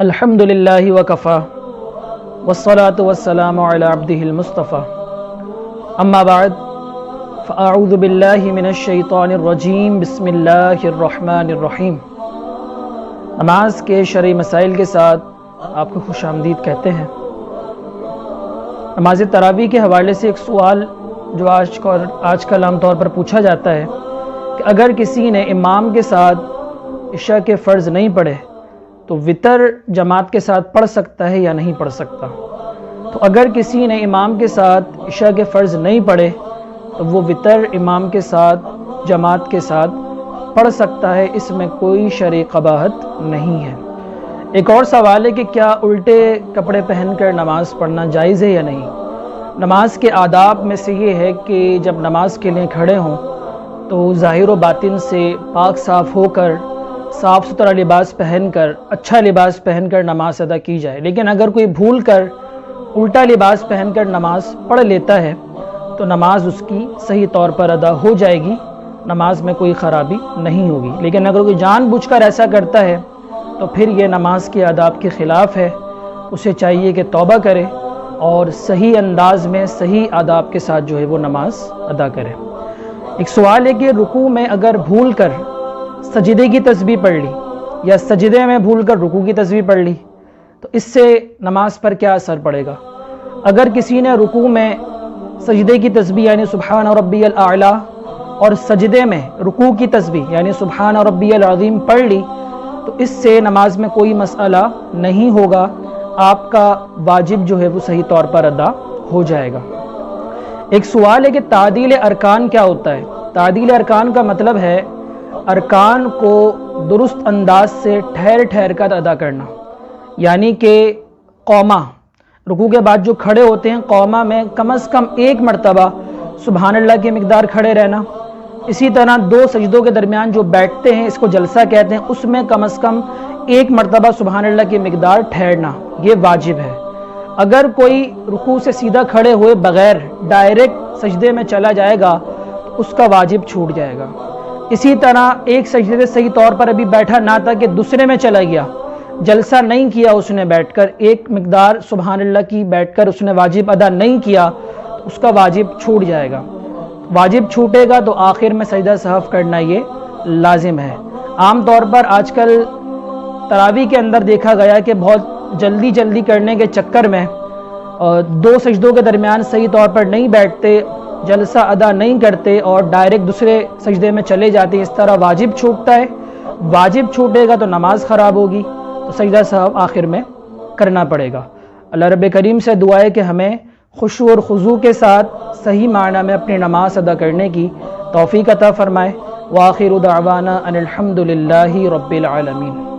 الحمدللہ وکفا والصلاة والسلام علی عبدہ المصطفیٰ اما بعد فاعوذ باللہ من الشیطان الرجیم بسم اللہ الرحمن الرحیم۔ نماز کے شرعی مسائل کے ساتھ آپ کو خوش آمدید کہتے ہیں۔ نماز تراویح کے حوالے سے ایک سوال جو آج کل عام طور پر پوچھا جاتا ہے کہ اگر کسی نے امام کے ساتھ عشاء کے فرض نہیں پڑھے تو وتر جماعت کے ساتھ پڑھ سکتا ہے یا نہیں پڑھ سکتا؟ تو اگر کسی نے امام کے ساتھ عشاء کے فرض نہیں پڑھے تو وہ وتر امام کے ساتھ جماعت کے ساتھ پڑھ سکتا ہے، اس میں کوئی شرعی قباحت نہیں ہے۔ ایک اور سوال ہے کہ کیا الٹے کپڑے پہن کر نماز پڑھنا جائز ہے یا نہیں؟ نماز کے آداب میں سے یہ ہے کہ جب نماز کے لیے کھڑے ہوں تو ظاہر و باطن سے پاک صاف ہو کر صاف ستھرا لباس پہن کر اچھا لباس پہن کر نماز ادا کی جائے، لیکن اگر کوئی بھول کر الٹا لباس پہن کر نماز پڑھ لیتا ہے تو نماز اس کی صحیح طور پر ادا ہو جائے گی، نماز میں کوئی خرابی نہیں ہوگی۔ لیکن اگر کوئی جان بوجھ کر ایسا کرتا ہے تو پھر یہ نماز کے آداب کے خلاف ہے، اسے چاہیے کہ توبہ کرے اور صحیح انداز میں صحیح آداب کے ساتھ جو ہے وہ نماز ادا کرے۔ ایک سوال ہے کہ رکوع میں اگر بھول کر سجدے کی تسبیح پڑھ لی یا سجدے میں بھول کر رکوع کی تسبیح پڑھ لی تو اس سے نماز پر کیا اثر پڑے گا؟ اگر کسی نے رکوع میں سجدے کی تسبیح یعنی سبحان ربی الاعلیٰ اور سجدے میں رکوع کی تسبیح یعنی سبحان ربی العظیم پڑھ لی تو اس سے نماز میں کوئی مسئلہ نہیں ہوگا، آپ کا واجب جو ہے وہ صحیح طور پر ادا ہو جائے گا۔ ایک سوال ہے کہ تعدیل ارکان کیا ہوتا ہے؟ تعدیل ارکان کا مطلب ہے ارکان کو درست انداز سے ٹھہر ٹھہر کر ادا کرنا، یعنی کہ قومہ رکوع کے بعد جو کھڑے ہوتے ہیں قومہ میں کم از کم ایک مرتبہ سبحان اللہ کی مقدار کھڑے رہنا، اسی طرح دو سجدوں کے درمیان جو بیٹھتے ہیں اس کو جلسہ کہتے ہیں، اس میں کم از کم ایک مرتبہ سبحان اللہ کی مقدار ٹھہرنا، یہ واجب ہے۔ اگر کوئی رکوع سے سیدھا کھڑے ہوئے بغیر ڈائریکٹ سجدے میں چلا جائے گا تو اس کا واجب چھوٹ جائے گا۔ اسی طرح ایک سجدے سے صحیح طور پر ابھی بیٹھا نہ تھا کہ دوسرے میں چلا گیا، جلسہ نہیں کیا اس نے بیٹھ کر، ایک مقدار سبحان اللہ کی بیٹھ کر اس نے واجب ادا نہیں کیا تو اس کا واجب چھوٹ جائے گا۔ واجب چھوٹے گا تو آخر میں سجدہ سہو کرنا یہ لازم ہے۔ عام طور پر آج کل تراویح کے اندر دیکھا گیا کہ بہت جلدی کرنے کے چکر میں دو سجدوں کے درمیان صحیح طور پر نہیں بیٹھتے، جلسہ ادا نہیں کرتے اور ڈائریکٹ دوسرے سجدے میں چلے جاتے ہیں، اس طرح واجب چھوٹتا ہے۔ واجب چھوٹے گا تو نماز خراب ہوگی، تو سجدہ سہو آخر میں کرنا پڑے گا۔ اللہ رب کریم سے دعا ہے کہ ہمیں خشوع اور خضوع کے ساتھ صحیح معنی میں اپنی نماز ادا کرنے کی توفیق عطا فرمائے۔ وآخر دعوانا ان الحمد للہ رب العالمین۔